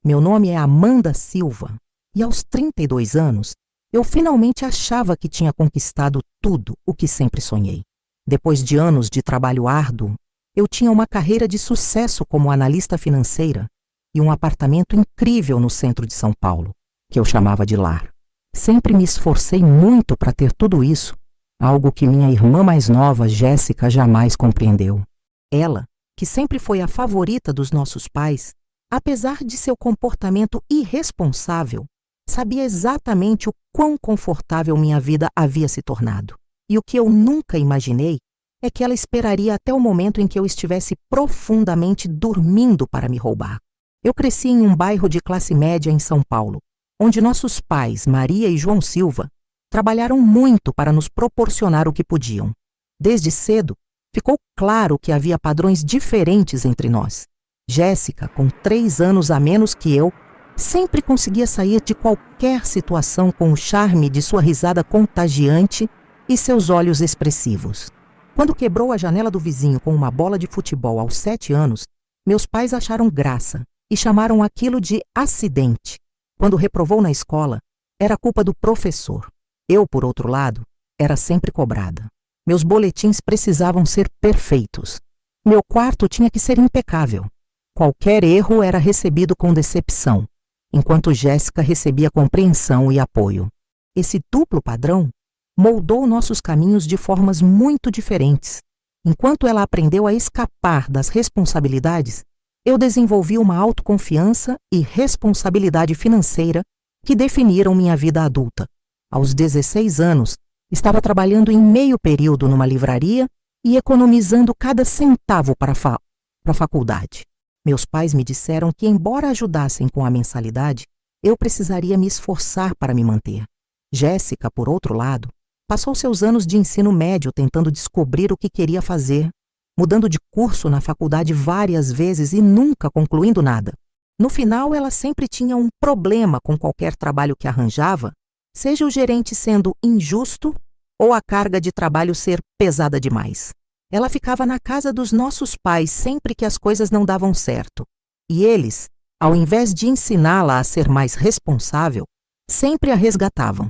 Meu nome é Amanda Silva e aos 32 anos, eu finalmente achava que tinha conquistado tudo o que sempre sonhei. Depois de anos de trabalho árduo, eu tinha uma carreira de sucesso como analista financeira e um apartamento incrível no centro de São Paulo, que eu chamava de lar. Sempre me esforcei muito para ter tudo isso, algo que minha irmã mais nova, Jéssica, jamais compreendeu. Ela, que sempre foi a favorita dos nossos pais, apesar de seu comportamento irresponsável, sabia exatamente o quão confortável minha vida havia se tornado. E o que eu nunca imaginei é que ela esperaria até o momento em que eu estivesse profundamente dormindo para me roubar. Eu cresci em um bairro de classe média em São Paulo, onde nossos pais, Maria e João Silva, trabalharam muito para nos proporcionar o que podiam. Desde cedo, ficou claro que havia padrões diferentes entre nós. Jéssica, com 3 anos a menos que eu, sempre conseguia sair de qualquer situação com o charme de sua risada contagiante e seus olhos expressivos. Quando quebrou a janela do vizinho com uma bola de futebol aos 7 anos, meus pais acharam graça e chamaram aquilo de acidente. Quando reprovou na escola, era culpa do professor. Eu, por outro lado, era sempre cobrada. Meus boletins precisavam ser perfeitos. Meu quarto tinha que ser impecável. Qualquer erro era recebido com decepção, enquanto Jéssica recebia compreensão e apoio. Esse duplo padrão moldou nossos caminhos de formas muito diferentes. Enquanto ela aprendeu a escapar das responsabilidades, eu desenvolvi uma autoconfiança e responsabilidade financeira que definiram minha vida adulta. Aos 16 anos, estava trabalhando em meio período numa livraria e economizando cada centavo para a faculdade. Meus pais me disseram que, embora ajudassem com a mensalidade, eu precisaria me esforçar para me manter. Jéssica, por outro lado, passou seus anos de ensino médio tentando descobrir o que queria fazer, mudando de curso na faculdade várias vezes e nunca concluindo nada. No final, ela sempre tinha um problema com qualquer trabalho que arranjava, seja o gerente sendo injusto ou a carga de trabalho ser pesada demais. Ela ficava na casa dos nossos pais sempre que as coisas não davam certo. E eles, ao invés de ensiná-la a ser mais responsável, sempre a resgatavam.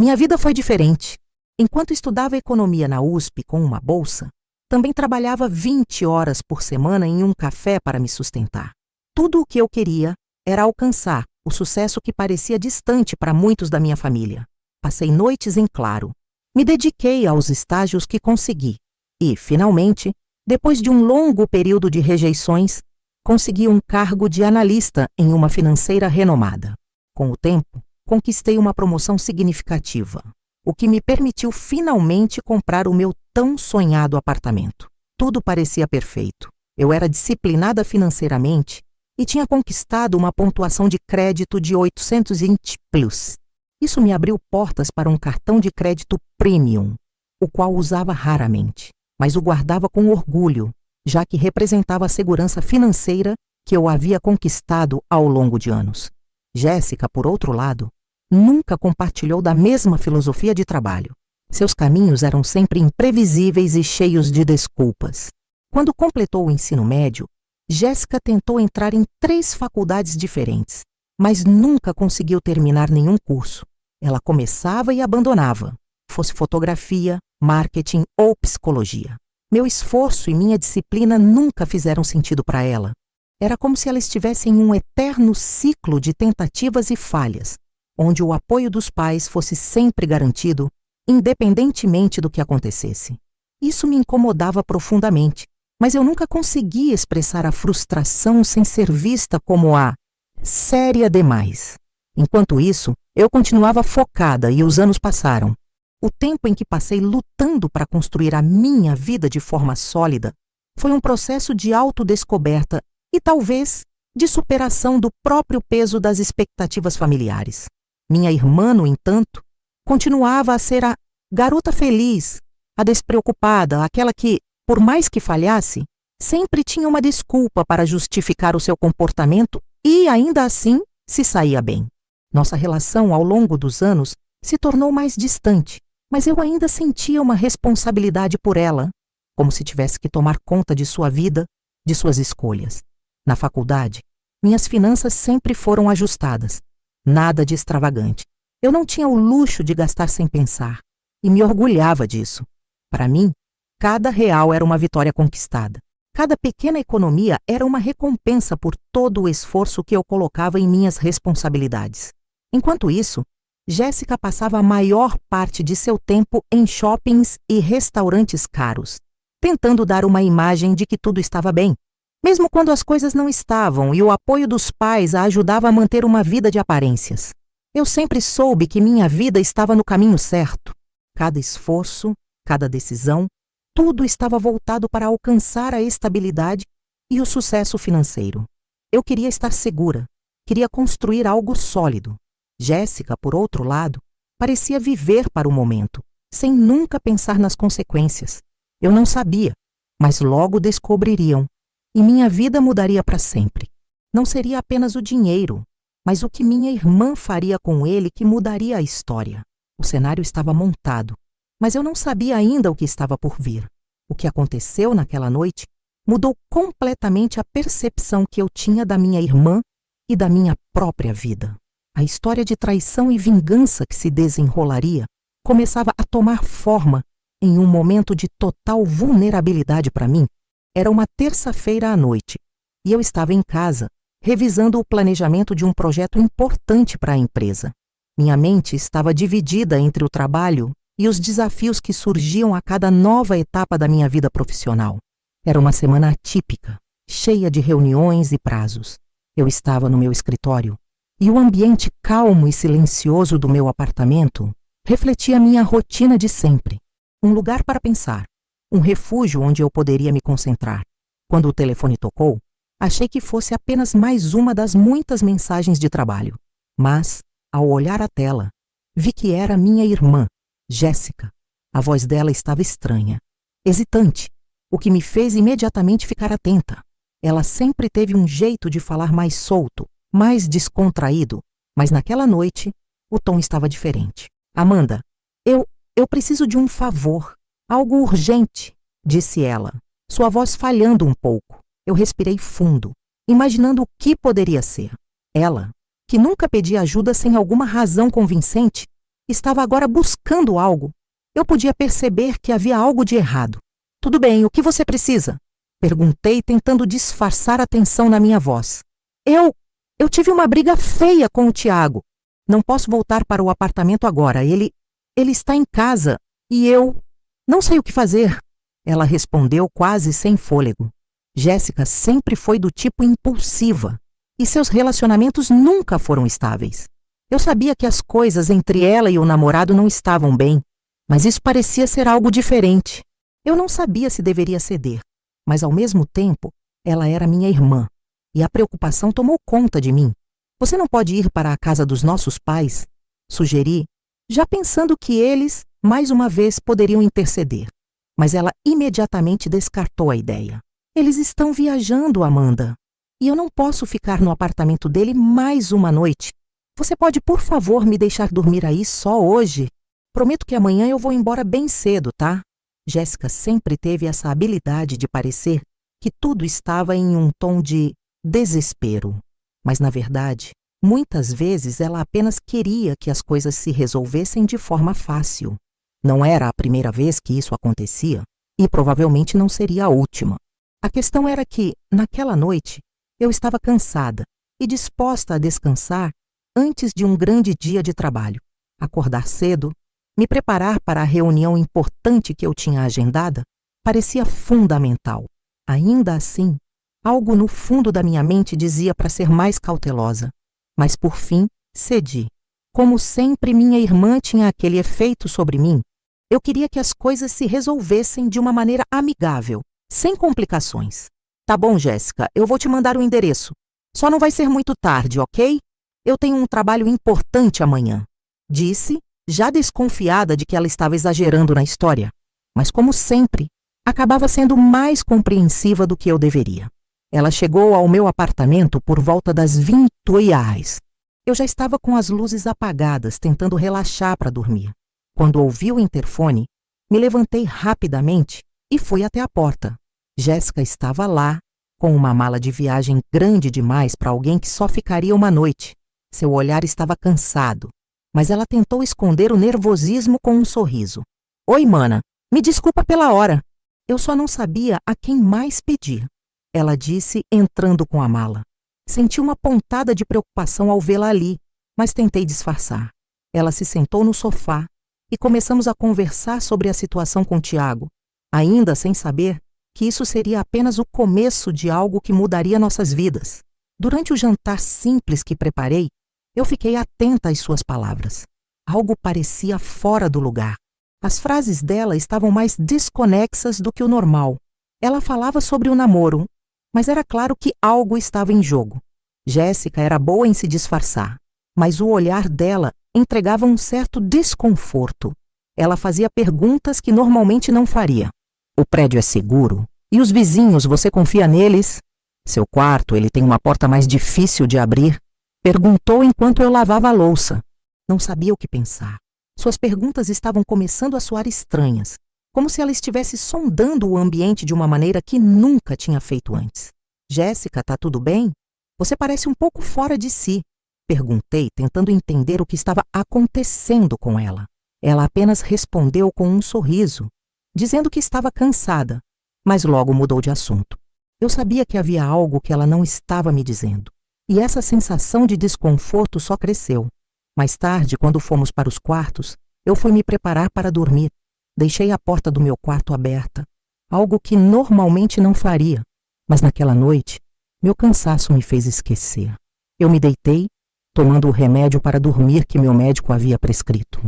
Minha vida foi diferente. Enquanto estudava economia na USP com uma bolsa, também trabalhava 20 horas por semana em um café para me sustentar. Tudo o que eu queria era alcançar o sucesso que parecia distante para muitos da minha família. Passei noites em claro. Me dediquei aos estágios que consegui. E, finalmente, depois de um longo período de rejeições, consegui um cargo de analista em uma financeira renomada. Com o tempo, conquistei uma promoção significativa, o que me permitiu finalmente comprar o meu tão sonhado apartamento. Tudo parecia perfeito. Eu era disciplinada financeiramente e tinha conquistado uma pontuação de crédito de 820+. Isso me abriu portas para um cartão de crédito premium, o qual usava raramente, mas o guardava com orgulho, já que representava a segurança financeira que eu havia conquistado ao longo de anos. Jéssica, por outro lado, nunca compartilhou da mesma filosofia de trabalho. Seus caminhos eram sempre imprevisíveis e cheios de desculpas. Quando completou o ensino médio, Jéssica tentou entrar em 3 faculdades diferentes, mas nunca conseguiu terminar nenhum curso. Ela começava e abandonava, fosse fotografia, marketing ou psicologia. Meu esforço e minha disciplina nunca fizeram sentido para ela. Era como se ela estivesse em um eterno ciclo de tentativas e falhas, onde o apoio dos pais fosse sempre garantido, independentemente do que acontecesse. Isso me incomodava profundamente, mas eu nunca conseguia expressar a frustração sem ser vista como a séria demais. Enquanto isso, eu continuava focada e os anos passaram. O tempo em que passei lutando para construir a minha vida de forma sólida foi um processo de autodescoberta e, talvez, de superação do próprio peso das expectativas familiares. Minha irmã, no entanto, continuava a ser a garota feliz, a despreocupada, aquela que, por mais que falhasse, sempre tinha uma desculpa para justificar o seu comportamento e, ainda assim, se saía bem. Nossa relação, ao longo dos anos, se tornou mais distante, mas eu ainda sentia uma responsabilidade por ela, como se tivesse que tomar conta de sua vida, de suas escolhas. Na faculdade, Minhas finanças sempre foram ajustadas. Nada de extravagante. Eu não tinha o luxo de gastar sem pensar. E me orgulhava disso. Para mim, cada real era uma vitória conquistada. Cada pequena economia era uma recompensa por todo o esforço que eu colocava em minhas responsabilidades. Enquanto isso, Jéssica passava a maior parte de seu tempo em shoppings e restaurantes caros, tentando dar uma imagem de que tudo estava bem, mesmo quando as coisas não estavam e o apoio dos pais a ajudava a manter uma vida de aparências. Eu sempre soube que minha vida estava no caminho certo. Cada esforço, cada decisão, tudo estava voltado para alcançar a estabilidade e o sucesso financeiro. Eu queria estar segura, queria construir algo sólido. Jéssica, por outro lado, parecia viver para o momento, sem nunca pensar nas consequências. Eu não sabia, mas logo descobririam, e minha vida mudaria para sempre. Não seria apenas o dinheiro, mas o que minha irmã faria com ele que mudaria a história. O cenário estava montado, mas eu não sabia ainda o que estava por vir. O que aconteceu naquela noite mudou completamente a percepção que eu tinha da minha irmã e da minha própria vida. A história de traição e vingança que se desenrolaria começava a tomar forma em um momento de total vulnerabilidade para mim. Era uma terça-feira à noite e eu estava em casa, revisando o planejamento de um projeto importante para a empresa. Minha mente estava dividida entre o trabalho e os desafios que surgiam a cada nova etapa da minha vida profissional. Era uma semana atípica, cheia de reuniões e prazos. Eu estava no meu escritório e o ambiente calmo e silencioso do meu apartamento refletia minha rotina de sempre. Um lugar para pensar, um refúgio onde eu poderia me concentrar. Quando o telefone tocou, achei que fosse apenas mais uma das muitas mensagens de trabalho. Mas, ao olhar a tela, vi que era minha irmã, Jéssica. A voz dela estava estranha, hesitante, o que me fez imediatamente ficar atenta. Ela sempre teve um jeito de falar mais solto, mais descontraído, mas naquela noite o tom estava diferente. Amanda, eu preciso de um favor, algo urgente, disse ela, sua voz falhando um pouco. Eu respirei fundo, imaginando o que poderia ser. Ela, que nunca pedia ajuda sem alguma razão convincente, estava agora buscando algo. Eu podia perceber que havia algo de errado. Tudo bem, o que você precisa? Perguntei, tentando disfarçar a tensão na minha voz. Eu tive uma briga feia com o Tiago. Não posso voltar para o apartamento agora. Ele está em casa e eu não sei o que fazer. Ela respondeu quase sem fôlego. Jéssica sempre foi do tipo impulsiva e seus relacionamentos nunca foram estáveis. Eu sabia que as coisas entre ela e o namorado não estavam bem, mas isso parecia ser algo diferente. Eu não sabia se deveria ceder, mas ao mesmo tempo, ela era minha irmã, e a preocupação tomou conta de mim. Você não pode ir para a casa dos nossos pais? Sugeri, já pensando que eles, mais uma vez, poderiam interceder. Mas ela imediatamente descartou a ideia. Eles estão viajando, Amanda, e eu não posso ficar no apartamento dele mais uma noite. Você pode, por favor, me deixar dormir aí só hoje? Prometo que amanhã eu vou embora bem cedo, tá? Jéssica sempre teve essa habilidade de parecer que tudo estava em um tom de desespero. Mas, na verdade, muitas vezes ela apenas queria que as coisas se resolvessem de forma fácil. Não era a primeira vez que isso acontecia e provavelmente não seria a última. A questão era que, naquela noite, eu estava cansada e disposta a descansar antes de um grande dia de trabalho. Acordar cedo, me preparar para a reunião importante que eu tinha agendada, parecia fundamental. Ainda assim, algo no fundo da minha mente dizia para ser mais cautelosa. Mas, por fim, cedi. Como sempre minha irmã tinha aquele efeito sobre mim, eu queria que as coisas se resolvessem de uma maneira amigável, sem complicações. Tá bom, Jéssica, eu vou te mandar o endereço. Só não vai ser muito tarde, ok? Eu tenho um trabalho importante amanhã, disse, já desconfiada de que ela estava exagerando na história. Mas, como sempre, acabava sendo mais compreensiva do que eu deveria. Ela chegou ao meu apartamento por volta das 20h. Eu já estava com as luzes apagadas, tentando relaxar para dormir. Quando ouvi o interfone, me levantei rapidamente e fui até a porta. Jéssica estava lá, com uma mala de viagem grande demais para alguém que só ficaria uma noite. Seu olhar estava cansado, mas ela tentou esconder o nervosismo com um sorriso. Oi, mana, me desculpa pela hora. Eu só não sabia a quem mais pedir. Ela disse, entrando com a mala. Senti uma pontada de preocupação ao vê-la ali, mas tentei disfarçar. Ela se sentou no sofá e começamos a conversar sobre a situação com Tiago, ainda sem saber que isso seria apenas o começo de algo que mudaria nossas vidas. Durante o jantar simples que preparei, eu fiquei atenta às suas palavras. Algo parecia fora do lugar. As frases dela estavam mais desconexas do que o normal. Ela falava sobre o namoro, mas era claro que algo estava em jogo. Jéssica era boa em se disfarçar, mas o olhar dela entregava um certo desconforto. Ela fazia perguntas que normalmente não faria. O prédio é seguro? E os vizinhos, você confia neles? Seu quarto, ele tem uma porta mais difícil de abrir? Perguntou enquanto eu lavava a louça. Não sabia o que pensar. Suas perguntas estavam começando a soar estranhas, como se ela estivesse sondando o ambiente de uma maneira que nunca tinha feito antes. Jéssica, tá tudo bem? Você parece um pouco fora de si. Perguntei, tentando entender o que estava acontecendo com ela. Ela apenas respondeu com um sorriso, dizendo que estava cansada, mas logo mudou de assunto. Eu sabia que havia algo que ela não estava me dizendo, e essa sensação de desconforto só cresceu. Mais tarde, quando fomos para os quartos, eu fui me preparar para dormir. Deixei a porta do meu quarto aberta, algo que normalmente não faria, mas naquela noite, meu cansaço me fez esquecer. Eu me deitei, tomando o remédio para dormir que meu médico havia prescrito.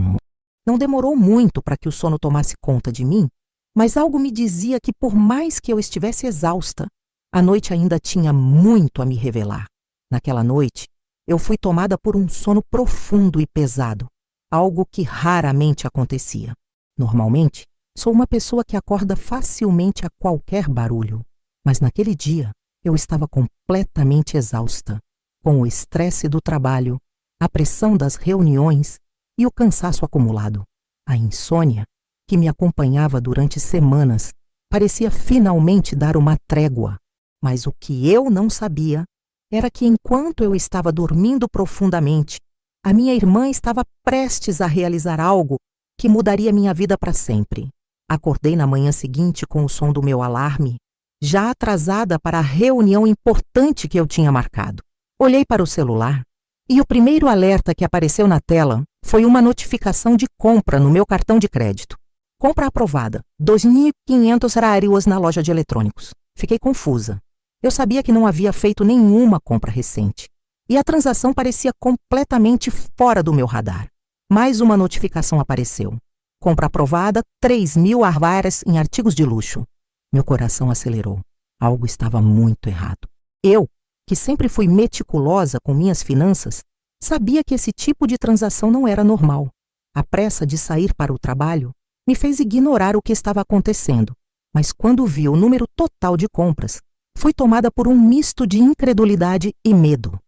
Não demorou muito para que o sono tomasse conta de mim, mas algo me dizia que, por mais que eu estivesse exausta, a noite ainda tinha muito a me revelar. Naquela noite, eu fui tomada por um sono profundo e pesado, algo que raramente acontecia. Normalmente, sou uma pessoa que acorda facilmente a qualquer barulho, mas naquele dia eu estava completamente exausta, com o estresse do trabalho, a pressão das reuniões e o cansaço acumulado. A insônia, que me acompanhava durante semanas, parecia finalmente dar uma trégua. Mas o que eu não sabia era que, enquanto eu estava dormindo profundamente, a minha irmã estava prestes a realizar algo que mudaria minha vida para sempre. Acordei na manhã seguinte com o som do meu alarme, já atrasada para a reunião importante que eu tinha marcado. Olhei para o celular e o primeiro alerta que apareceu na tela foi uma notificação de compra no meu cartão de crédito. Compra aprovada, 2.500 reais na loja de eletrônicos. Fiquei confusa. Eu sabia que não havia feito nenhuma compra recente, e a transação parecia completamente fora do meu radar. Mais uma notificação apareceu. Compra aprovada, 3.000 reais em artigos de luxo. Meu coração acelerou. Algo estava muito errado. Eu, que sempre fui meticulosa com minhas finanças, sabia que esse tipo de transação não era normal. A pressa de sair para o trabalho me fez ignorar o que estava acontecendo, mas quando vi o número total de compras, fui tomada por um misto de incredulidade e medo.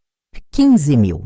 15.000.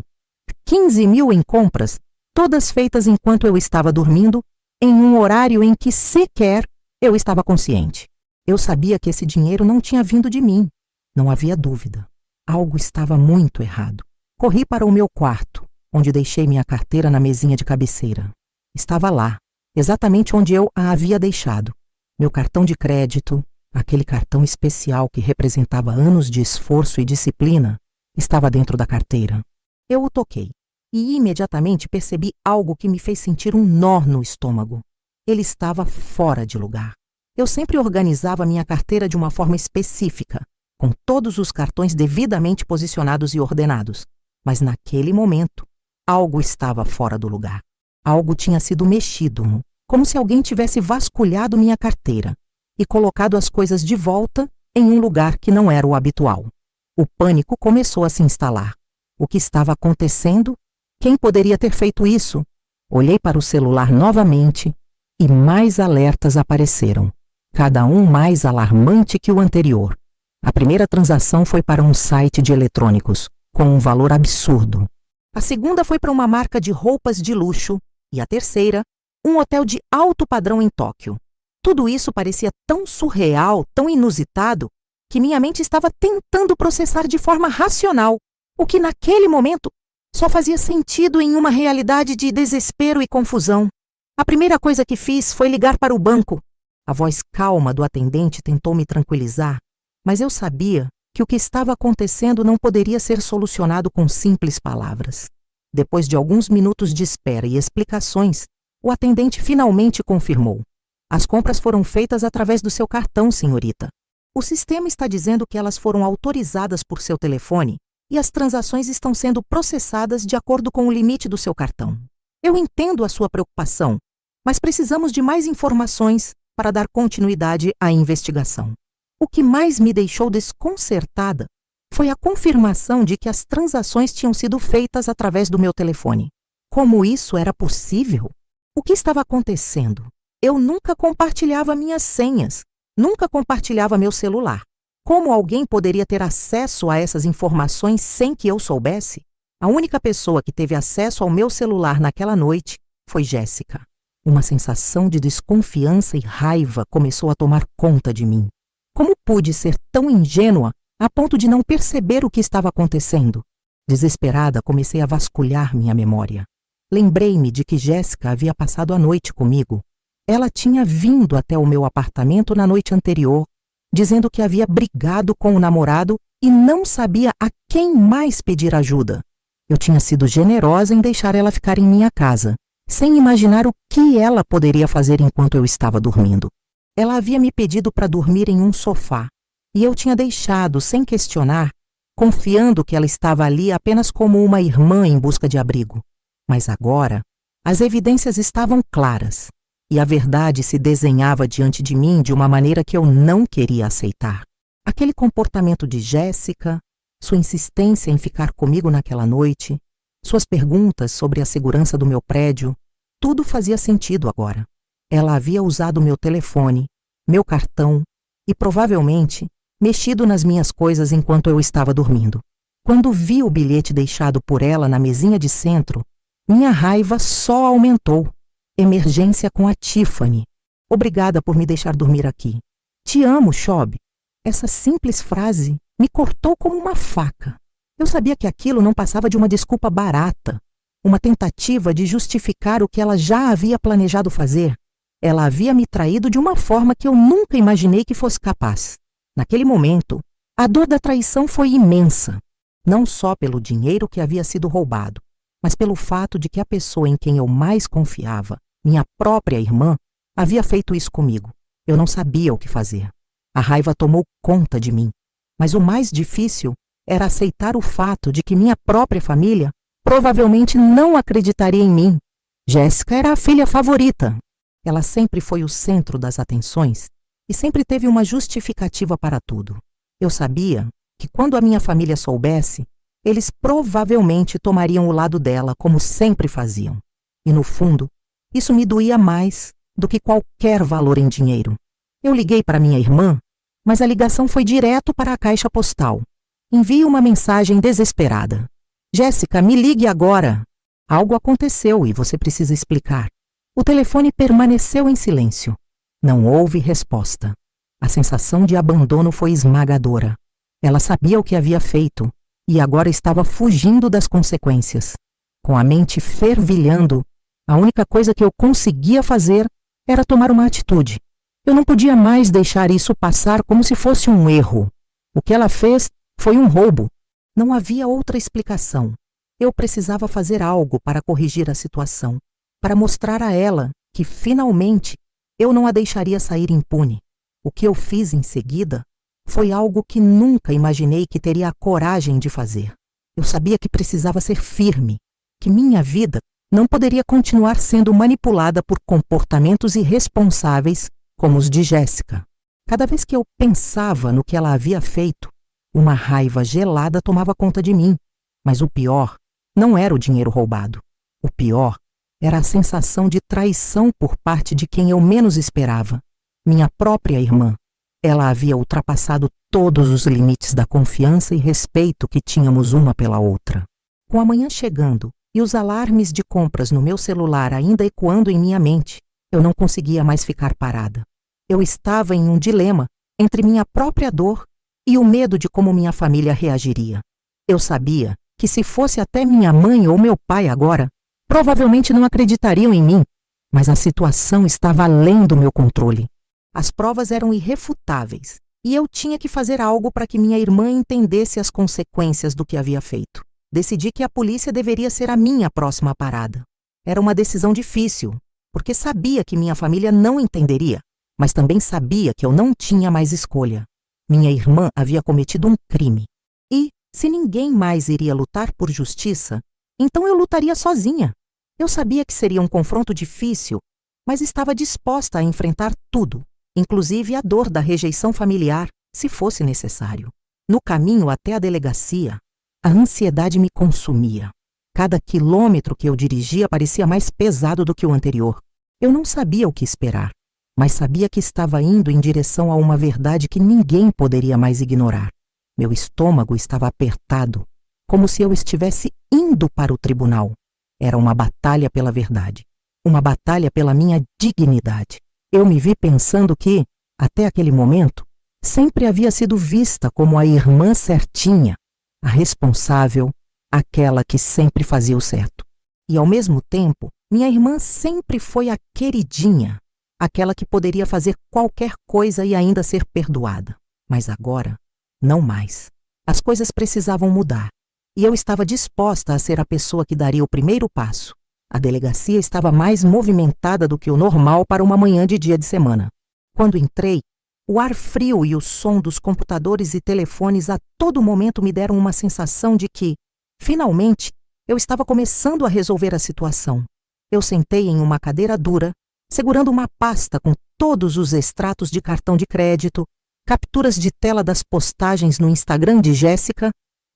15.000 em compras, todas feitas enquanto eu estava dormindo, em um horário em que sequer eu estava consciente. Eu sabia que esse dinheiro não tinha vindo de mim. Não havia dúvida. Algo estava muito errado. Corri para o meu quarto, onde deixei minha carteira na mesinha de cabeceira. Estava lá, exatamente onde eu a havia deixado. Meu cartão de crédito, aquele cartão especial que representava anos de esforço e disciplina, estava dentro da carteira. Eu o toquei e imediatamente percebi algo que me fez sentir um nó no estômago. Ele estava fora de lugar. Eu sempre organizava minha carteira de uma forma específica, com todos os cartões devidamente posicionados e ordenados. Mas naquele momento, algo estava fora do lugar. Algo tinha sido mexido, como se alguém tivesse vasculhado minha carteira e colocado as coisas de volta em um lugar que não era o habitual. O pânico começou a se instalar. O que estava acontecendo? Quem poderia ter feito isso? Olhei para o celular novamente e mais alertas apareceram, cada um mais alarmante que o anterior. A primeira transação foi para um site de eletrônicos, com um valor absurdo. A segunda foi para uma marca de roupas de luxo e a terceira, um hotel de alto padrão em Tóquio. Tudo isso parecia tão surreal, tão inusitado, que minha mente estava tentando processar de forma racional o que naquele momento só fazia sentido em uma realidade de desespero e confusão. A primeira coisa que fiz foi ligar para o banco. A voz calma do atendente tentou me tranquilizar, mas eu sabia que o que estava acontecendo não poderia ser solucionado com simples palavras. Depois de alguns minutos de espera e explicações, o atendente finalmente confirmou. As compras foram feitas através do seu cartão, senhorita. O sistema está dizendo que elas foram autorizadas por seu telefone e as transações estão sendo processadas de acordo com o limite do seu cartão. Eu entendo a sua preocupação, mas precisamos de mais informações para dar continuidade à investigação. O que mais me deixou desconcertada foi a confirmação de que as transações tinham sido feitas através do meu telefone. Como isso era possível? O que estava acontecendo? Eu nunca compartilhava minhas senhas, nunca compartilhava meu celular. Como alguém poderia ter acesso a essas informações sem que eu soubesse? A única pessoa que teve acesso ao meu celular naquela noite foi Jéssica. Uma sensação de desconfiança e raiva começou a tomar conta de mim. Como pude ser tão ingênua a ponto de não perceber o que estava acontecendo? Desesperada, comecei a vasculhar minha memória. Lembrei-me de que Jéssica havia passado a noite comigo. Ela tinha vindo até o meu apartamento na noite anterior, dizendo que havia brigado com o namorado e não sabia a quem mais pedir ajuda. Eu tinha sido generosa em deixar ela ficar em minha casa, sem imaginar o que ela poderia fazer enquanto eu estava dormindo. Ela havia me pedido para dormir em um sofá, e eu tinha deixado sem questionar, confiando que ela estava ali apenas como uma irmã em busca de abrigo. Mas agora, as evidências estavam claras, e a verdade se desenhava diante de mim de uma maneira que eu não queria aceitar. Aquele comportamento de Jéssica, sua insistência em ficar comigo naquela noite, suas perguntas sobre a segurança do meu prédio, tudo fazia sentido agora. Ela havia usado meu telefone, meu cartão e, provavelmente, mexido nas minhas coisas enquanto eu estava dormindo. Quando vi o bilhete deixado por ela na mesinha de centro, minha raiva só aumentou. Emergência com a Tiffany. Obrigada por me deixar dormir aqui. Te amo, Chob. Essa simples frase me cortou como uma faca. Eu sabia que aquilo não passava de uma desculpa barata, uma tentativa de justificar o que ela já havia planejado fazer. Ela havia me traído de uma forma que eu nunca imaginei que fosse capaz. Naquele momento, a dor da traição foi imensa, não só pelo dinheiro que havia sido roubado, mas pelo fato de que a pessoa em quem eu mais confiava, minha própria irmã, havia feito isso comigo. Eu não sabia o que fazer. A raiva tomou conta de mim, mas o mais difícil era aceitar o fato de que minha própria família provavelmente não acreditaria em mim. Jéssica era a filha favorita. Ela sempre foi o centro das atenções e sempre teve uma justificativa para tudo. Eu sabia que quando a minha família soubesse, eles provavelmente tomariam o lado dela, como sempre faziam. E no fundo, isso me doía mais do que qualquer valor em dinheiro. Eu liguei para minha irmã, mas a ligação foi direto para a caixa postal. Envie uma mensagem desesperada. Jéssica, me ligue agora. Algo aconteceu e você precisa explicar. O telefone permaneceu em silêncio. Não houve resposta. A sensação de abandono foi esmagadora. Ela sabia o que havia feito e agora estava fugindo das consequências. Com a mente fervilhando, a única coisa que eu conseguia fazer era tomar uma atitude. Eu não podia mais deixar isso passar como se fosse um erro. O que ela fez foi um roubo. Não havia outra explicação. Eu precisava fazer algo para corrigir a situação, para mostrar a ela que, finalmente, eu não a deixaria sair impune. O que eu fiz em seguida foi algo que nunca imaginei que teria a coragem de fazer. Eu sabia que precisava ser firme, que minha vida não poderia continuar sendo manipulada por comportamentos irresponsáveis como os de Jéssica. Cada vez que eu pensava no que ela havia feito, uma raiva gelada tomava conta de mim. Mas o pior não era o dinheiro roubado. O pior era a sensação de traição por parte de quem eu menos esperava. Minha própria irmã. Ela havia ultrapassado todos os limites da confiança e respeito que tínhamos uma pela outra. Com a manhã chegando e os alarmes de compras no meu celular ainda ecoando em minha mente, eu não conseguia mais ficar parada. Eu estava em um dilema entre minha própria dor e o medo de como minha família reagiria. Eu sabia que se fosse até minha mãe ou meu pai agora, provavelmente não acreditariam em mim, mas a situação estava além do meu controle. As provas eram irrefutáveis e eu tinha que fazer algo para que minha irmã entendesse as consequências do que havia feito. Decidi que a polícia deveria ser a minha próxima parada. Era uma decisão difícil, porque sabia que minha família não entenderia, mas também sabia que eu não tinha mais escolha. Minha irmã havia cometido um crime. E, se ninguém mais iria lutar por justiça, então eu lutaria sozinha. Eu sabia que seria um confronto difícil, mas estava disposta a enfrentar tudo, inclusive a dor da rejeição familiar, se fosse necessário. No caminho até a delegacia, a ansiedade me consumia. Cada quilômetro que eu dirigia parecia mais pesado do que o anterior. Eu não sabia o que esperar, mas sabia que estava indo em direção a uma verdade que ninguém poderia mais ignorar. Meu estômago estava apertado, como se eu estivesse indo para o tribunal. Era uma batalha pela verdade, uma batalha pela minha dignidade. Eu me vi pensando que, até aquele momento, sempre havia sido vista como a irmã certinha, a responsável, aquela que sempre fazia o certo. E, ao mesmo tempo, minha irmã sempre foi a queridinha, aquela que poderia fazer qualquer coisa e ainda ser perdoada. Mas agora, não mais. As coisas precisavam mudar. E eu estava disposta a ser a pessoa que daria o primeiro passo. A delegacia estava mais movimentada do que o normal para uma manhã de dia de semana. Quando entrei, o ar frio e o som dos computadores e telefones a todo momento me deram uma sensação de que, finalmente, eu estava começando a resolver a situação. Eu sentei em uma cadeira dura, segurando uma pasta com todos os extratos de cartão de crédito, capturas de tela das postagens no Instagram de Jéssica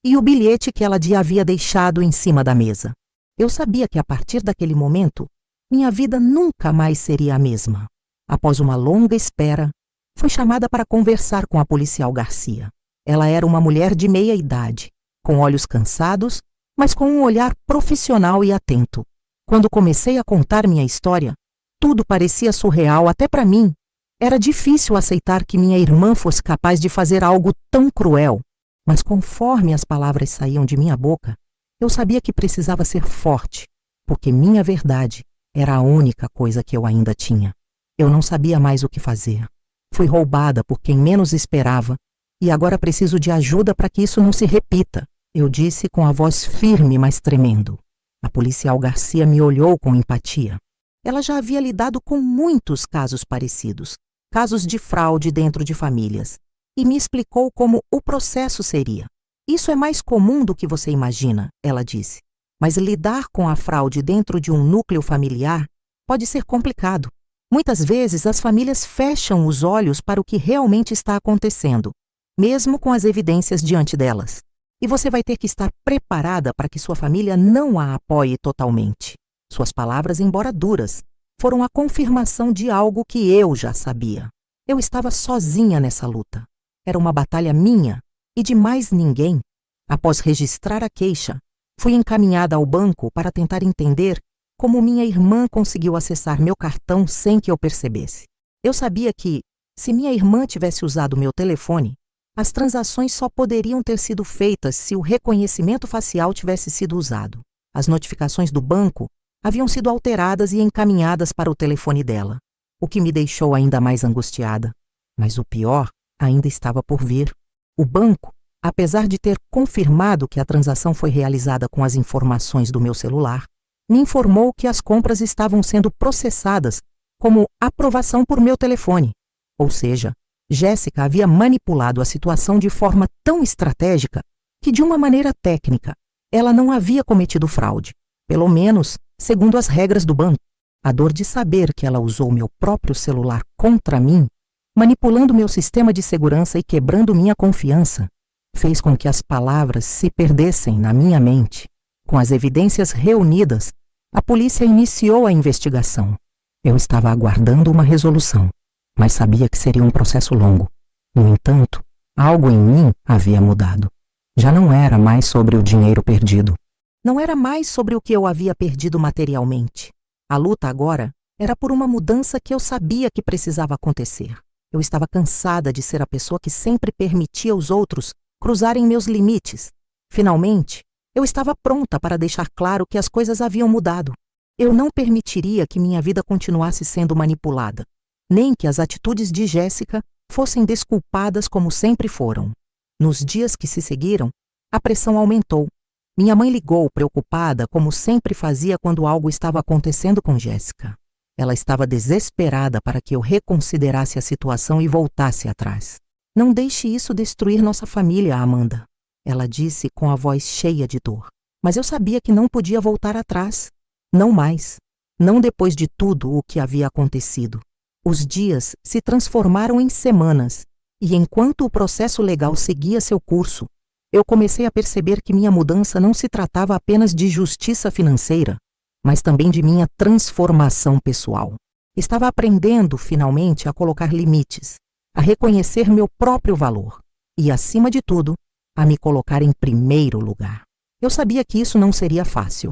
e o bilhete que ela havia deixado em cima da mesa. Eu sabia que a partir daquele momento, minha vida nunca mais seria a mesma. Após uma longa espera, fui chamada para conversar com a policial Garcia. Ela era uma mulher de meia idade, com olhos cansados, mas com um olhar profissional e atento. Quando comecei a contar minha história, tudo parecia surreal até para mim. Era difícil aceitar que minha irmã fosse capaz de fazer algo tão cruel. Mas conforme as palavras saíam de minha boca, eu sabia que precisava ser forte, porque minha verdade era a única coisa que eu ainda tinha. Eu não sabia mais o que fazer. Fui roubada por quem menos esperava e agora preciso de ajuda para que isso não se repita, eu disse com a voz firme, mas tremendo. A policial Garcia me olhou com empatia. Ela já havia lidado com muitos casos parecidos, casos de fraude dentro de famílias, e me explicou como o processo seria. Isso é mais comum do que você imagina, ela disse. Mas lidar com a fraude dentro de um núcleo familiar pode ser complicado. Muitas vezes as famílias fecham os olhos para o que realmente está acontecendo, mesmo com as evidências diante delas. E você vai ter que estar preparada para que sua família não a apoie totalmente. Suas palavras, embora duras, foram a confirmação de algo que eu já sabia. Eu estava sozinha nessa luta. Era uma batalha minha e de mais ninguém. Após registrar a queixa, fui encaminhada ao banco para tentar entender como minha irmã conseguiu acessar meu cartão sem que eu percebesse. Eu sabia que, se minha irmã tivesse usado meu telefone, as transações só poderiam ter sido feitas se o reconhecimento facial tivesse sido usado. As notificações do banco haviam sido alteradas e encaminhadas para o telefone dela, o que me deixou ainda mais angustiada. Mas o pior ainda estava por vir. O banco, apesar de ter confirmado que a transação foi realizada com as informações do meu celular, me informou que as compras estavam sendo processadas como aprovação por meu telefone. Ou seja, Jéssica havia manipulado a situação de forma tão estratégica que, de uma maneira técnica, ela não havia cometido fraude, pelo menos segundo as regras do banco. A dor de saber que ela usou meu próprio celular contra mim, manipulando meu sistema de segurança e quebrando minha confiança, fez com que as palavras se perdessem na minha mente. Com as evidências reunidas, a polícia iniciou a investigação. Eu estava aguardando uma resolução, mas sabia que seria um processo longo. No entanto, algo em mim havia mudado. Já não era mais sobre o dinheiro perdido. Não era mais sobre o que eu havia perdido materialmente. A luta agora era por uma mudança que eu sabia que precisava acontecer. Eu estava cansada de ser a pessoa que sempre permitia aos outros cruzarem meus limites. Finalmente, eu estava pronta para deixar claro que as coisas haviam mudado. Eu não permitiria que minha vida continuasse sendo manipulada, nem que as atitudes de Jéssica fossem desculpadas como sempre foram. Nos dias que se seguiram, a pressão aumentou. Minha mãe ligou preocupada, como sempre fazia quando algo estava acontecendo com Jéssica. Ela estava desesperada para que eu reconsiderasse a situação e voltasse atrás. Não deixe isso destruir nossa família, Amanda, ela disse com a voz cheia de dor. Mas eu sabia que não podia voltar atrás. Não mais. Não depois de tudo o que havia acontecido. Os dias se transformaram em semanas, e enquanto o processo legal seguia seu curso, eu comecei a perceber que minha mudança não se tratava apenas de justiça financeira, mas também de minha transformação pessoal. Estava aprendendo, finalmente, a colocar limites, a reconhecer meu próprio valor e, acima de tudo, a me colocar em primeiro lugar. Eu sabia que isso não seria fácil.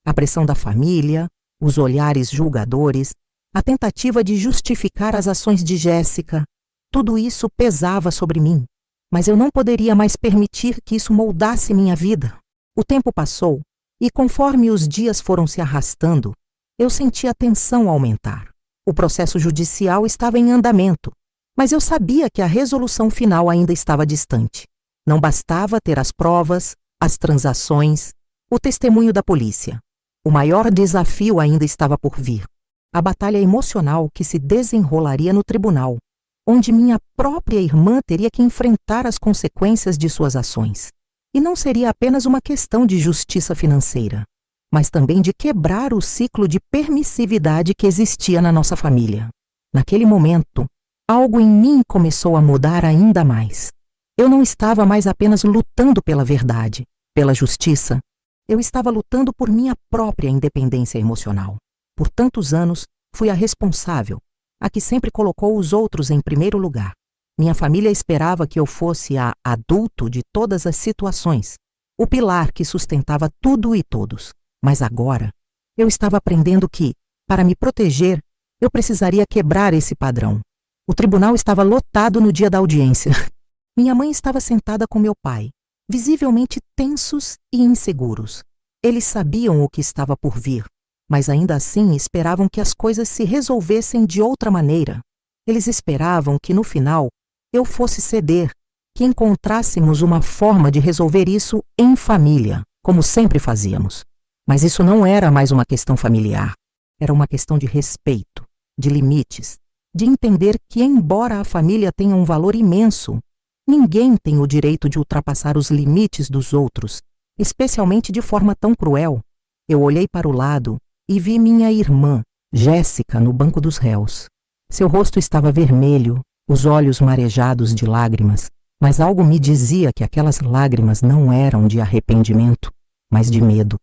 A pressão da família, os olhares julgadores, a tentativa de justificar as ações de Jéssica, tudo isso pesava sobre mim, mas eu não poderia mais permitir que isso moldasse minha vida. O tempo passou e, conforme os dias foram se arrastando, eu senti a tensão aumentar. O processo judicial estava em andamento, mas eu sabia que a resolução final ainda estava distante. Não bastava ter as provas, as transações, o testemunho da polícia. O maior desafio ainda estava por vir. A batalha emocional que se desenrolaria no tribunal, onde minha própria irmã teria que enfrentar as consequências de suas ações. E não seria apenas uma questão de justiça financeira, mas também de quebrar o ciclo de permissividade que existia na nossa família. Naquele momento, algo em mim começou a mudar ainda mais. Eu não estava mais apenas lutando pela verdade, pela justiça. Eu estava lutando por minha própria independência emocional. Por tantos anos, fui a responsável, a que sempre colocou os outros em primeiro lugar. Minha família esperava que eu fosse a adulto de todas as situações, o pilar que sustentava tudo e todos. Mas agora, eu estava aprendendo que, para me proteger, eu precisaria quebrar esse padrão. O tribunal estava lotado no dia da audiência. Minha mãe estava sentada com meu pai, visivelmente tensos e inseguros. Eles sabiam o que estava por vir, mas ainda assim esperavam que as coisas se resolvessem de outra maneira. Eles esperavam que, no final, eu fosse ceder, que encontrássemos uma forma de resolver isso em família, como sempre fazíamos. Mas isso não era mais uma questão familiar. Era uma questão de respeito, de limites, de entender que, embora a família tenha um valor imenso, ninguém tem o direito de ultrapassar os limites dos outros, especialmente de forma tão cruel. Eu olhei para o lado e vi minha irmã, Jéssica, no banco dos réus. Seu rosto estava vermelho, os olhos marejados de lágrimas, mas algo me dizia que aquelas lágrimas não eram de arrependimento, mas de medo.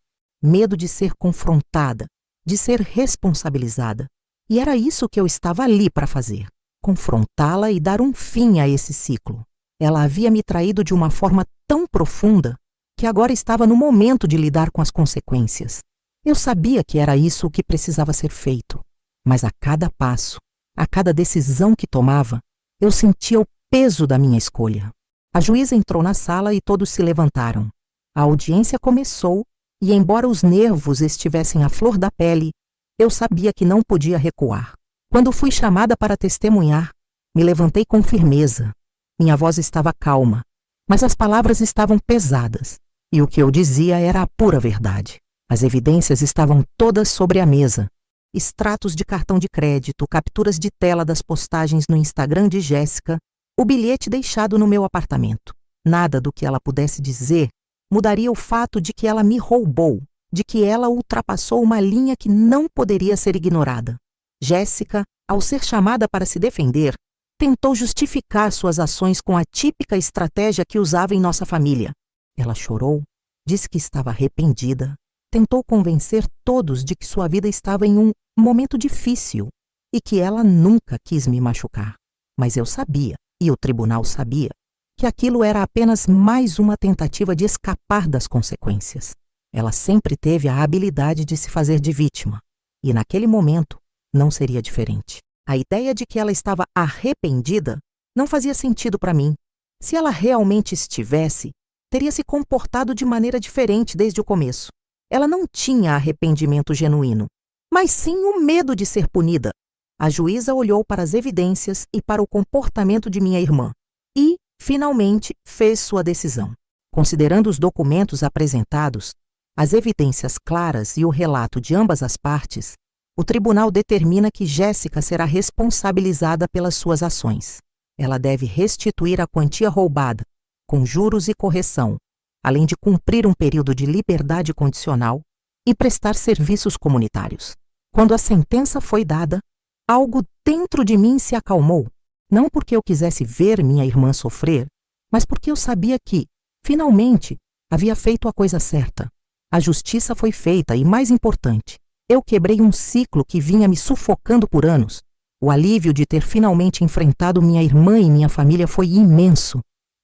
Medo de ser confrontada, de ser responsabilizada. E era isso que eu estava ali para fazer, confrontá-la e dar um fim a esse ciclo. Ela havia me traído de uma forma tão profunda que agora estava no momento de lidar com as consequências. Eu sabia que era isso o que precisava ser feito, mas a cada passo, a cada decisão que tomava, eu sentia o peso da minha escolha. A juíza entrou na sala e todos se levantaram. A audiência começou e, embora os nervos estivessem à flor da pele, eu sabia que não podia recuar. Quando fui chamada para testemunhar, me levantei com firmeza. Minha voz estava calma, mas as palavras estavam pesadas, e o que eu dizia era a pura verdade. As evidências estavam todas sobre a mesa. Extratos de cartão de crédito, capturas de tela das postagens no Instagram de Jéssica, o bilhete deixado no meu apartamento. Nada do que ela pudesse dizer mudaria o fato de que ela me roubou, de que ela ultrapassou uma linha que não poderia ser ignorada. Jéssica, ao ser chamada para se defender, tentou justificar suas ações com a típica estratégia que usava em nossa família. Ela chorou, disse que estava arrependida, tentou convencer todos de que sua vida estava em um momento difícil e que ela nunca quis me machucar. Mas eu sabia, e o tribunal sabia, que aquilo era apenas mais uma tentativa de escapar das consequências. Ela sempre teve a habilidade de se fazer de vítima, e naquele momento não seria diferente. A ideia de que ela estava arrependida não fazia sentido para mim. Se ela realmente estivesse, teria se comportado de maneira diferente desde o começo. Ela não tinha arrependimento genuíno, mas sim o medo de ser punida. A juíza olhou para as evidências e para o comportamento de minha irmã e, finalmente, fez sua decisão. Considerando os documentos apresentados, as evidências claras e o relato de ambas as partes, o tribunal determina que Jéssica será responsabilizada pelas suas ações. Ela deve restituir a quantia roubada, com juros e correção, além de cumprir um período de liberdade condicional e prestar serviços comunitários. Quando a sentença foi dada, algo dentro de mim se acalmou, não porque eu quisesse ver minha irmã sofrer, mas porque eu sabia que, finalmente, havia feito a coisa certa. A justiça foi feita e, mais importante, eu quebrei um ciclo que vinha me sufocando por anos. O alívio de ter finalmente enfrentado minha irmã e minha família foi imenso,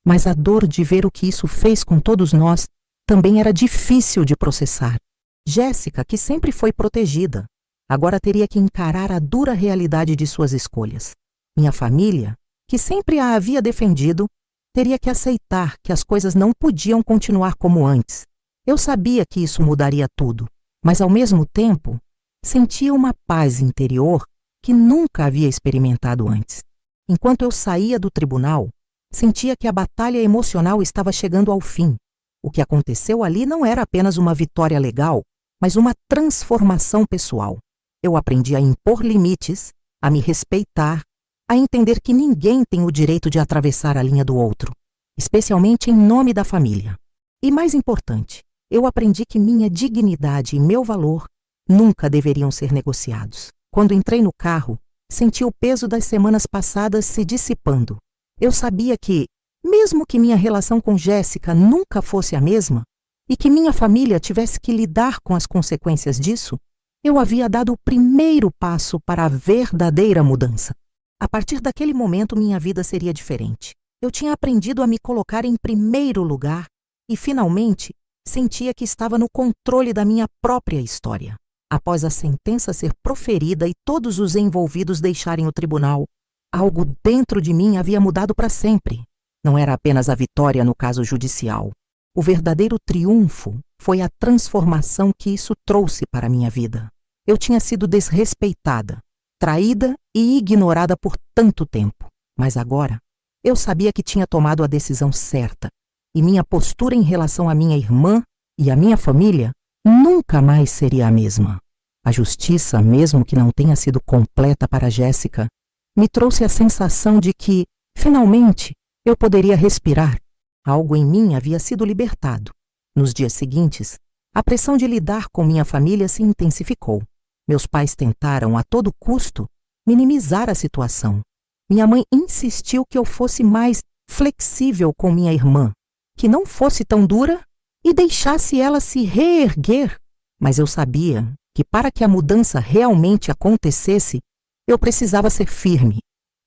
mas a dor de ver o que isso fez com todos nós também era difícil de processar. Jéssica, que sempre foi protegida, agora teria que encarar a dura realidade de suas escolhas. Minha família, que sempre a havia defendido, teria que aceitar que as coisas não podiam continuar como antes. Eu sabia que isso mudaria tudo, mas ao mesmo tempo, sentia uma paz interior que nunca havia experimentado antes. Enquanto eu saía do tribunal, sentia que a batalha emocional estava chegando ao fim. O que aconteceu ali não era apenas uma vitória legal, mas uma transformação pessoal. Eu aprendi a impor limites, a me respeitar, a entender que ninguém tem o direito de atravessar a linha do outro, especialmente em nome da família. E mais importante, eu aprendi que minha dignidade e meu valor nunca deveriam ser negociados. Quando entrei no carro, senti o peso das semanas passadas se dissipando. Eu sabia que, mesmo que minha relação com Jéssica nunca fosse a mesma, e que minha família tivesse que lidar com as consequências disso, eu havia dado o primeiro passo para a verdadeira mudança. A partir daquele momento, minha vida seria diferente. Eu tinha aprendido a me colocar em primeiro lugar e, finalmente, sentia que estava no controle da minha própria história. Após a sentença ser proferida e todos os envolvidos deixarem o tribunal, algo dentro de mim havia mudado para sempre. Não era apenas a vitória no caso judicial. O verdadeiro triunfo foi a transformação que isso trouxe para a minha vida. Eu tinha sido desrespeitada, traída e ignorada por tanto tempo. Mas agora, eu sabia que tinha tomado a decisão certa e minha postura em relação à minha irmã e à minha família nunca mais seria a mesma. A justiça, mesmo que não tenha sido completa para Jéssica, me trouxe a sensação de que, finalmente, eu poderia respirar. Algo em mim havia sido libertado. Nos dias seguintes, a pressão de lidar com minha família se intensificou. Meus pais tentaram, a todo custo, minimizar a situação. Minha mãe insistiu que eu fosse mais flexível com minha irmã, que não fosse tão dura e deixasse ela se reerguer. Mas eu sabia que para que a mudança realmente acontecesse, eu precisava ser firme.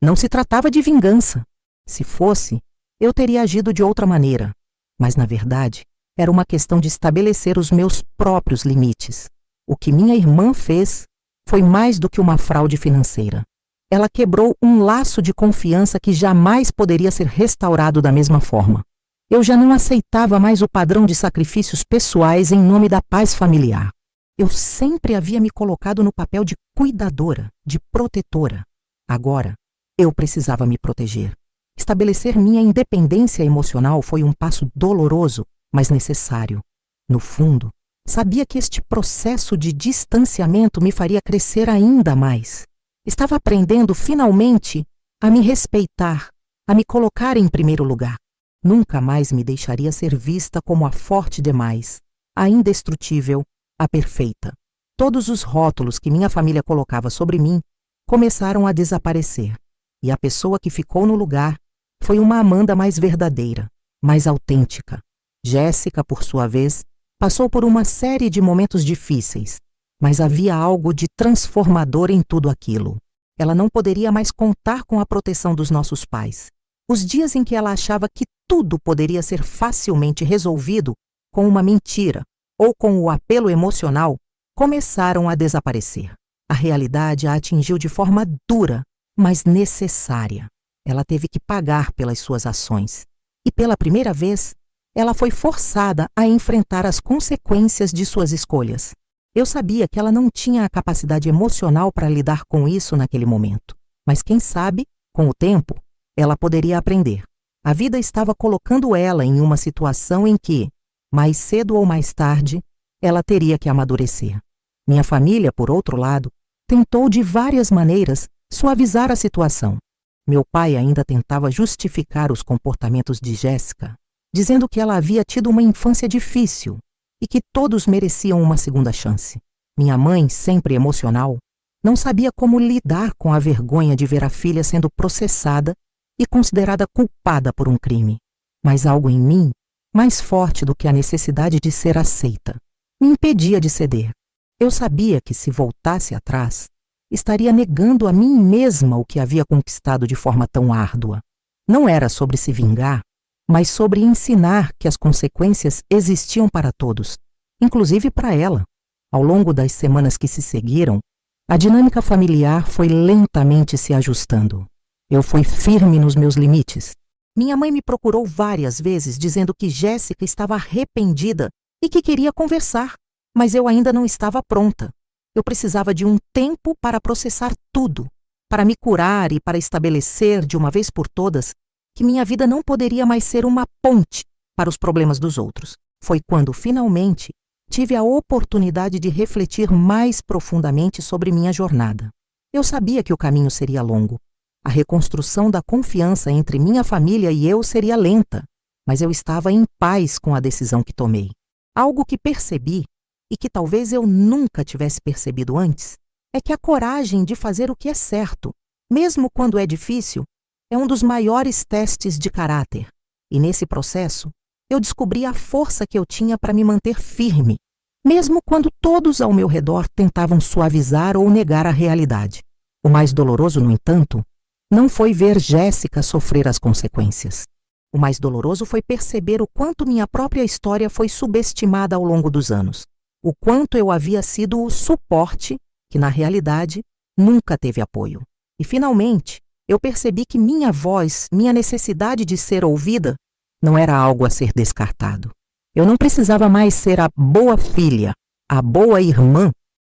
Não se tratava de vingança. Se fosse, eu teria agido de outra maneira. Mas, na verdade, era uma questão de estabelecer os meus próprios limites. O que minha irmã fez foi mais do que uma fraude financeira. Ela quebrou um laço de confiança que jamais poderia ser restaurado da mesma forma. Eu já não aceitava mais o padrão de sacrifícios pessoais em nome da paz familiar. Eu sempre havia me colocado no papel de cuidadora, de protetora. Agora, eu precisava me proteger. Estabelecer minha independência emocional foi um passo doloroso, mas necessário. No fundo, sabia que este processo de distanciamento me faria crescer ainda mais. Estava aprendendo, finalmente, a me respeitar, a me colocar em primeiro lugar. Nunca mais me deixaria ser vista como a forte demais, a indestrutível, a perfeita. Todos os rótulos que minha família colocava sobre mim começaram a desaparecer, e a pessoa que ficou no lugar foi uma Amanda mais verdadeira, mais autêntica. Jéssica, por sua vez, passou por uma série de momentos difíceis, mas havia algo de transformador em tudo aquilo. Ela não poderia mais contar com a proteção dos nossos pais. Os dias em que ela achava que tudo poderia ser facilmente resolvido com uma mentira ou com o apelo emocional começaram a desaparecer. A realidade a atingiu de forma dura, mas necessária. Ela teve que pagar pelas suas ações. E pela primeira vez, ela foi forçada a enfrentar as consequências de suas escolhas. Eu sabia que ela não tinha a capacidade emocional para lidar com isso naquele momento. Mas quem sabe, com o tempo, ela poderia aprender. A vida estava colocando ela em uma situação em que, mais cedo ou mais tarde, ela teria que amadurecer. Minha família, por outro lado, tentou de várias maneiras suavizar a situação. Meu pai ainda tentava justificar os comportamentos de Jéssica, dizendo que ela havia tido uma infância difícil e que todos mereciam uma segunda chance. Minha mãe, sempre emocional, não sabia como lidar com a vergonha de ver a filha sendo processada e considerada culpada por um crime. Mas algo em mim, mais forte do que a necessidade de ser aceita, me impedia de ceder. Eu sabia que, se voltasse atrás, estaria negando a mim mesma o que havia conquistado de forma tão árdua. Não era sobre se vingar, mas sobre ensinar que as consequências existiam para todos, inclusive para ela. Ao longo das semanas que se seguiram, a dinâmica familiar foi lentamente se ajustando. Eu fui firme nos meus limites. Minha mãe me procurou várias vezes dizendo que Jéssica estava arrependida e que queria conversar, mas eu ainda não estava pronta. Eu precisava de um tempo para processar tudo, para me curar e para estabelecer, de uma vez por todas, que minha vida não poderia mais ser uma ponte para os problemas dos outros. Foi quando, finalmente, tive a oportunidade de refletir mais profundamente sobre minha jornada. Eu sabia que o caminho seria longo. A reconstrução da confiança entre minha família e eu seria lenta, mas eu estava em paz com a decisão que tomei. Algo que percebi, e que talvez eu nunca tivesse percebido antes, é que a coragem de fazer o que é certo, mesmo quando é difícil, é um dos maiores testes de caráter. E nesse processo, eu descobri a força que eu tinha para me manter firme, mesmo quando todos ao meu redor tentavam suavizar ou negar a realidade. O mais doloroso, no entanto, não foi ver Jéssica sofrer as consequências. O mais doloroso foi perceber o quanto minha própria história foi subestimada ao longo dos anos. O quanto eu havia sido o suporte que, na realidade, nunca teve apoio. E, finalmente, eu percebi que minha voz, minha necessidade de ser ouvida, não era algo a ser descartado. Eu não precisava mais ser a boa filha, a boa irmã.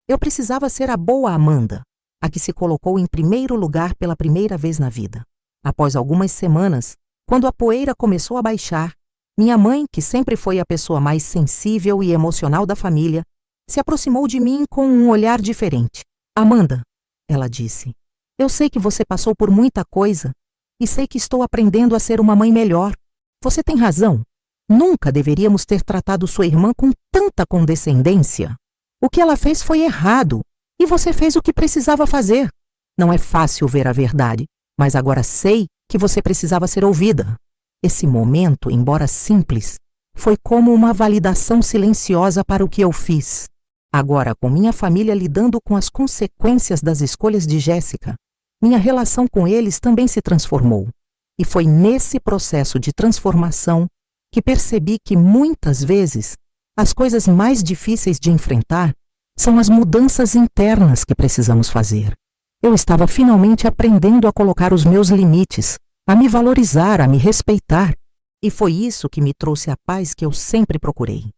Eu precisava ser a boa Amanda, a que se colocou em primeiro lugar pela primeira vez na vida. Após algumas semanas, quando a poeira começou a baixar, minha mãe, que sempre foi a pessoa mais sensível e emocional da família, se aproximou de mim com um olhar diferente. Amanda, ela disse, eu sei que você passou por muita coisa e sei que estou aprendendo a ser uma mãe melhor. Você tem razão. Nunca deveríamos ter tratado sua irmã com tanta condescendência. O que ela fez foi errado e você fez o que precisava fazer. Não é fácil ver a verdade, mas agora sei que você precisava ser ouvida. Esse momento, embora simples, foi como uma validação silenciosa para o que eu fiz. Agora, com minha família lidando com as consequências das escolhas de Jéssica, minha relação com eles também se transformou. E foi nesse processo de transformação que percebi que, muitas vezes, as coisas mais difíceis de enfrentar são as mudanças internas que precisamos fazer. Eu estava finalmente aprendendo a colocar os meus limites, a me valorizar, a me respeitar. E foi isso que me trouxe a paz que eu sempre procurei.